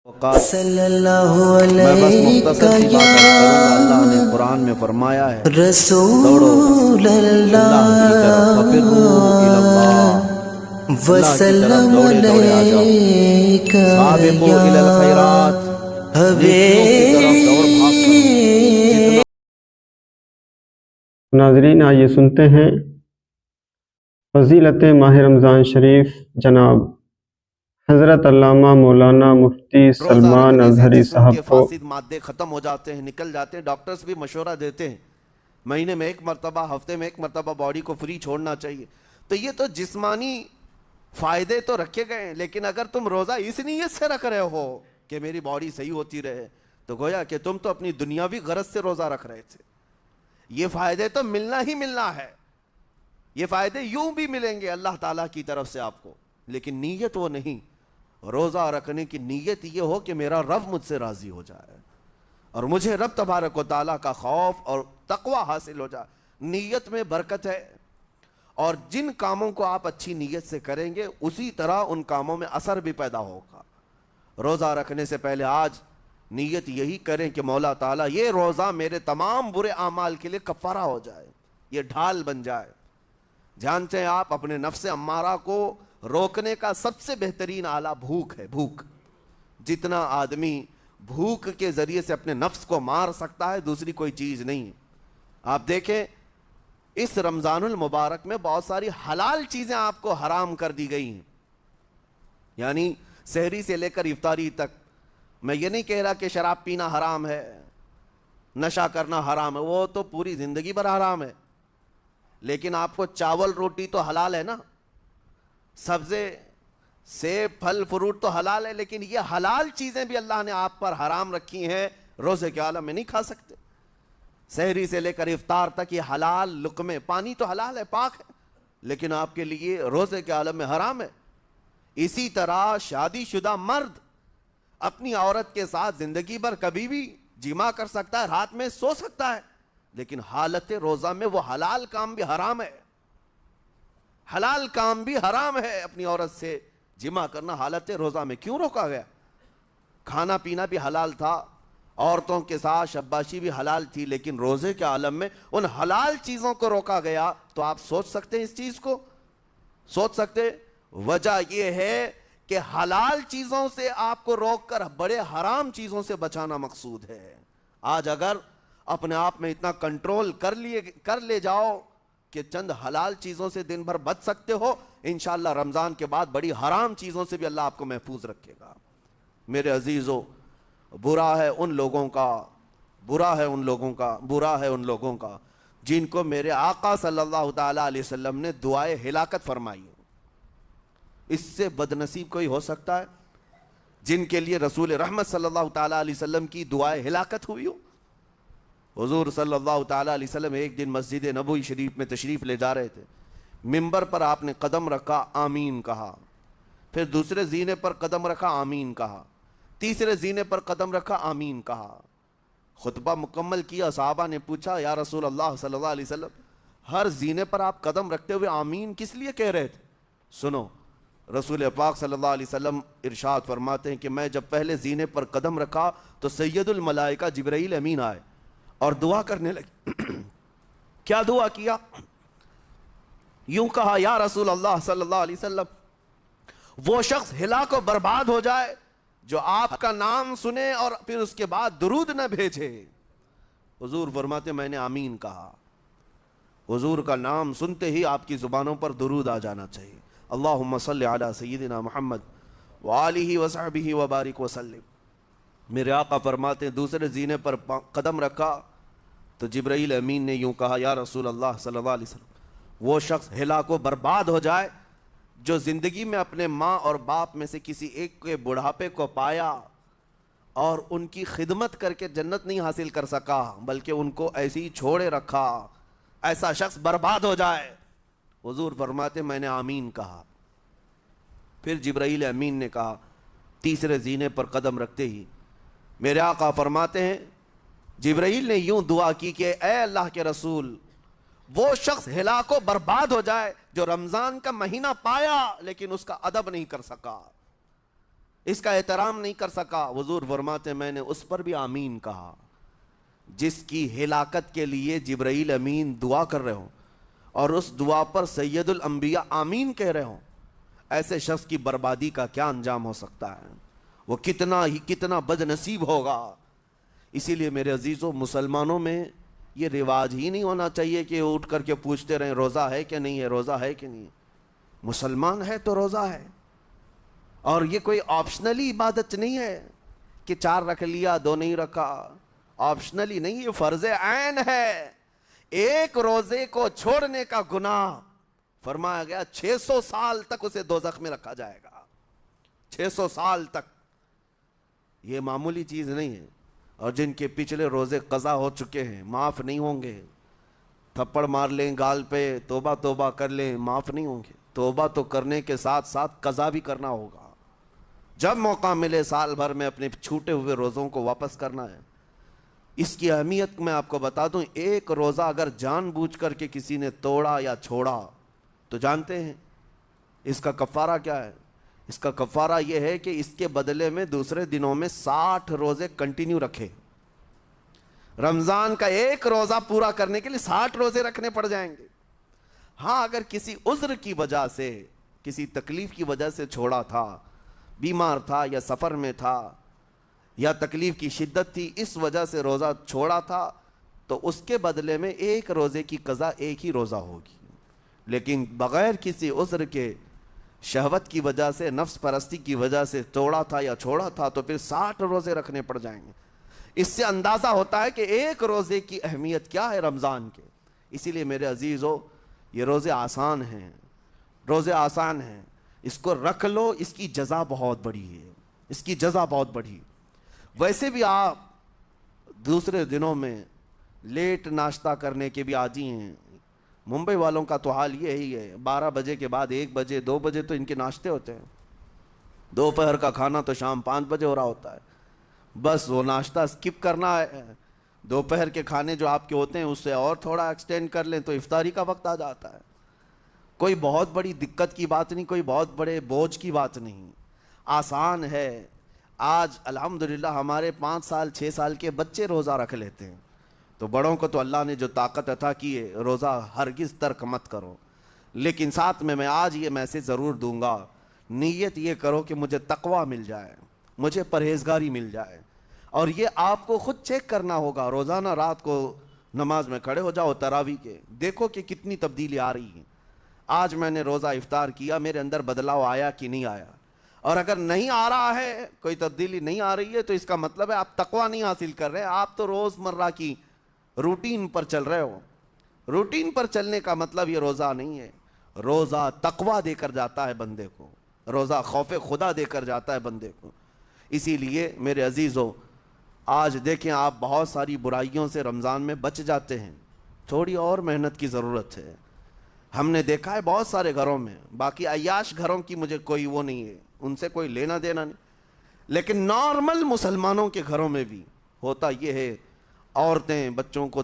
صلی اللہ علیہ کروں گا۔ اللہ نے قرآن میں فرمایا ہے رسول اللہ وسلم علیک یا حبیب۔ ناظرین آئیے سنتے ہیں فضیلت ماہ رمضان شریف جناب حضرت علامہ مولانا مفتی سلمان اظہری صاحب کو فاسد مادے ختم ہو جاتے ہیں، نکل جاتے ہیں۔ ڈاکٹرز بھی مشورہ دیتے ہیں مہینے میں ایک مرتبہ، ہفتے میں ایک مرتبہ باڈی کو فری چھوڑنا چاہیے۔ تو یہ تو جسمانی فائدے تو رکھے گئے ہیں، لیکن اگر تم روزہ اس نیت سے رکھ رہے ہو کہ میری باڈی صحیح ہوتی رہے، تو گویا کہ تم تو اپنی دنیاوی غرض سے روزہ رکھ رہے تھے۔ یہ فائدے تو ملنا ہی ملنا ہے، یہ فائدے یوں بھی ملیں گے اللہ تعالیٰ کی طرف سے آپ کو، لیکن نیت وہ نہیں۔ روزہ رکھنے کی نیت یہ ہو کہ میرا رب مجھ سے راضی ہو جائے اور مجھے رب تبارک و تعالیٰ کا خوف اور تقوی حاصل ہو جائے۔ نیت میں برکت ہے، اور جن کاموں کو آپ اچھی نیت سے کریں گے اسی طرح ان کاموں میں اثر بھی پیدا ہوگا۔ روزہ رکھنے سے پہلے آج نیت یہی کریں کہ مولا تعالیٰ یہ روزہ میرے تمام برے اعمال کے لیے کفارہ ہو جائے، یہ ڈھال بن جائے۔ جانتے ہیں آپ اپنے نفس امارہ کو روکنے کا سب سے بہترین آلہ بھوک ہے۔ بھوک، جتنا آدمی بھوک کے ذریعے سے اپنے نفس کو مار سکتا ہے دوسری کوئی چیز نہیں۔ آپ دیکھیں اس رمضان المبارک میں بہت ساری حلال چیزیں آپ کو حرام کر دی گئی ہیں، یعنی سحری سے لے کر افطاری تک۔ میں یہ نہیں کہہ رہا کہ شراب پینا حرام ہے، نشہ کرنا حرام ہے، وہ تو پوری زندگی بھر حرام ہے، لیکن آپ کو چاول روٹی تو حلال ہے نا، سبزے سیب پھل فروٹ تو حلال ہے، لیکن یہ حلال چیزیں بھی اللہ نے آپ پر حرام رکھی ہیں، روزے کے عالم میں نہیں کھا سکتے۔ سحری سے لے کر افطار تک یہ حلال لقمے، پانی تو حلال ہے، پاک ہے، لیکن آپ کے لیے روزے کے عالم میں حرام ہے۔ اسی طرح شادی شدہ مرد اپنی عورت کے ساتھ زندگی بھر کبھی بھی جمع کر سکتا ہے، رات میں سو سکتا ہے، لیکن حالت روزہ میں وہ حلال کام بھی حرام ہے۔ حلال کام بھی حرام ہے، اپنی عورت سے جمع کرنا حالت روزہ میں کیوں روکا گیا؟ کھانا پینا بھی حلال تھا، عورتوں کے ساتھ شباشی بھی حلال تھی، لیکن روزے کے عالم میں ان حلال چیزوں کو روکا گیا۔ تو آپ سوچ سکتے ہیں اس چیز کو، سوچ سکتے وجہ یہ ہے کہ حلال چیزوں سے آپ کو روک کر بڑے حرام چیزوں سے بچانا مقصود ہے۔ آج اگر اپنے آپ میں اتنا کنٹرول کر لے جاؤ کہ چند حلال چیزوں سے دن بھر بچ سکتے ہو، انشاءاللہ رمضان کے بعد بڑی حرام چیزوں سے بھی اللہ آپ کو محفوظ رکھے گا۔ میرے عزیزو، برا ہے ان لوگوں کا جن کو میرے آقا صلی اللہ تعالیٰ علیہ وسلم نے دعائے ہلاکت فرمائی۔ اس سے بدنصیب کوئی ہو سکتا ہے جن کے لیے رسول رحمت صلی اللہ تعالیٰ علیہ وسلم کی دعائے ہلاکت ہوئی ہو؟ حضور صلی اللہ تعالیٰ علیہ وسلم ایک دن مسجد نبوی شریف میں تشریف لے جا رہے تھے، ممبر پر آپ نے قدم رکھا، آمین کہا، پھر دوسرے زینے پر قدم رکھا، آمین کہا، تیسرے زینے پر قدم رکھا، آمین کہا۔ خطبہ مکمل کیا، صحابہ نے پوچھا یا رسول اللہ صلی اللہ علیہ وسلم ہر زینے پر آپ قدم رکھتے ہوئے آمین کس لیے کہہ رہے تھے؟ سنو، رسول پاک صلی اللہ علیہ وسلم ارشاد فرماتے ہیں کہ میں جب پہلے زینے پر قدم رکھا تو سید الملائکہ جبرائیل امین آئے اور دعا کرنے لگے۔ کیا دعا کیا؟ یوں کہا، یا رسول اللہ صلی اللہ علیہ وسلم وہ شخص ہلاک و برباد ہو جائے جو آپ کا نام سنے اور پھر اس کے بعد درود نہ بھیجے۔ حضور فرماتے میں نے آمین کہا۔ حضور کا نام سنتے ہی آپ کی زبانوں پر درود آ جانا چاہیے، اللہم صلی علی سیدنا محمد وآلہ وصحبہ وبارک وسلم۔ میرے آقا فرماتے ہیں دوسرے زینے پر قدم رکھا تو جبرائیل امین نے یوں کہا، یا رسول اللہ صلی اللہ علیہ وسلم وہ شخص ہلاک و برباد ہو جائے جو زندگی میں اپنے ماں اور باپ میں سے کسی ایک کے بڑھاپے کو پایا اور ان کی خدمت کر کے جنت نہیں حاصل کر سکا بلکہ ان کو ایسے ہی چھوڑے رکھا، ایسا شخص برباد ہو جائے۔ حضور فرماتے میں نے آمین کہا۔ پھر جبرائیل امین نے کہا، تیسرے زینے پر قدم رکھتے ہی میرے آقا فرماتے ہیں جبرائیل نے یوں دعا کی کہ اے اللہ کے رسول وہ شخص ہلاک و برباد ہو جائے جو رمضان کا مہینہ پایا لیکن اس کا ادب نہیں کر سکا۔ اس کا احترام نہیں کر سکا، حضور فرماتے میں نے اس پر بھی آمین کہا جس کی ہلاکت کے لیے جبرائیل امین دعا کر رہے ہوں اور اس دعا پر سید الانبیاء آمین کہہ رہے ہوں، ایسے شخص کی بربادی کا کیا انجام ہو سکتا ہے؟ وہ کتنا بد نصیب ہوگا۔ اسی لیے میرے عزیزوں، مسلمانوں میں یہ رواج ہی نہیں ہونا چاہیے کہ اٹھ کر کے پوچھتے رہیں روزہ ہے کہ نہیں ہے، روزہ ہے کہ نہیں ہے۔ مسلمان ہے تو روزہ ہے، اور یہ کوئی آپشنلی عبادت نہیں ہے کہ 4 رکھ لیا 2 نہیں رکھا، آپشنلی نہیں، یہ فرض عین ہے۔ ایک روزے کو چھوڑنے کا گناہ فرمایا گیا 600 سال تک اسے دوزخ میں رکھا جائے گا، 600 سال تک۔ یہ معمولی چیز نہیں ہے۔ اور جن کے پچھلے روزے قضا ہو چکے ہیں معاف نہیں ہوں گے، تھپڑ مار لیں گال پہ، توبہ توبہ کر لیں، معاف نہیں ہوں گے۔ توبہ تو کرنے کے ساتھ ساتھ قضا بھی کرنا ہوگا، جب موقع ملے سال بھر میں اپنے چھوٹے ہوئے روزوں کو واپس کرنا ہے۔ اس کی اہمیت میں آپ کو بتا دوں، ایک روزہ اگر جان بوجھ کر کے کسی نے توڑا یا چھوڑا تو جانتے ہیں اس کا کفارہ کیا ہے؟ اس کا کفارہ یہ ہے کہ اس کے بدلے میں دوسرے دنوں میں 60 روزے کنٹینیو رکھے۔ رمضان کا ایک روزہ پورا کرنے کے لیے 60 روزے رکھنے پڑ جائیں گے۔ ہاں، اگر کسی عذر کی وجہ سے، کسی تکلیف کی وجہ سے چھوڑا تھا، بیمار تھا یا سفر میں تھا یا تکلیف کی شدت تھی، اس وجہ سے روزہ چھوڑا تھا، تو اس کے بدلے میں ایک روزے کی قضا ایک ہی روزہ ہوگی۔ لیکن بغیر کسی عذر کے، شہوت کی وجہ سے، نفس پرستی کی وجہ سے توڑا تھا یا چھوڑا تھا تو پھر 60 روزے رکھنے پڑ جائیں گے۔ اس سے اندازہ ہوتا ہے کہ ایک روزے کی اہمیت کیا ہے رمضان کے۔ اسی لیے میرے عزیزو، یہ روزے آسان ہیں، روزے آسان ہیں، اس کو رکھ لو، اس کی جزا بہت بڑی ہے، اس کی جزا بہت بڑی۔ ویسے بھی آپ دوسرے دنوں میں لیٹ ناشتہ کرنے کے بھی عادی ہیں۔ ممبئی والوں کا تو حال یہی ہے، 12 بجے کے بعد 1 بجے 2 بجے تو ان کے ناشتے ہوتے ہیں، دوپہر کا کھانا تو شام 5 بجے ہو رہا ہوتا ہے۔ بس وہ ناشتہ اسکپ کرنا ہے، دوپہر کے کھانے جو آپ کے ہوتے ہیں اس سے اور تھوڑا ایکسٹینڈ کر لیں تو افطاری کا وقت آ جاتا ہے۔ کوئی بہت بڑی دقت کی بات نہیں، کوئی بہت بڑے بوجھ کی بات نہیں، آسان ہے۔ آج الحمدللہ ہمارے 5 سال 6 سال کے بچے روزہ رکھ لیتے ہیں، تو بڑوں کو تو اللہ نے جو طاقت عطا کی ہے، روزہ ہرگز ترک مت کرو۔ لیکن ساتھ میں آج یہ میسج ضرور دوں گا، نیت یہ کرو کہ مجھے تقویٰ مل جائے، مجھے پرہیزگاری مل جائے، اور یہ آپ کو خود چیک کرنا ہوگا۔ روزانہ رات کو نماز میں کھڑے ہو جاؤ تراویح کے، دیکھو کہ کتنی تبدیلی آ رہی ہے۔ آج میں نے روزہ افطار کیا، میرے اندر بدلاؤ آیا کہ نہیں آیا؟ اور اگر نہیں آ رہا ہے، کوئی تبدیلی نہیں آ رہی ہے، تو اس کا مطلب ہے آپ تقویٰ نہیں حاصل کر رہے، آپ تو روز مرہ کی روٹین پر چل رہے ہو۔ روٹین پر چلنے کا مطلب یہ روزہ نہیں ہے۔ روزہ تقویٰ دے کر جاتا ہے بندے کو، روزہ خوف خدا دے کر جاتا ہے بندے کو۔ اسی لیے میرے عزیزو، آج دیکھیں آپ بہت ساری برائیوں سے رمضان میں بچ جاتے ہیں، تھوڑی اور محنت کی ضرورت ہے۔ ہم نے دیکھا ہے بہت سارے گھروں میں، باقی عیاش گھروں کی مجھے کوئی وہ نہیں ہے، ان سے کوئی لینا دینا نہیں، لیکن نارمل مسلمانوں کے گھروں میں بھی ہوتا یہ ہے، عورتیں بچوں کو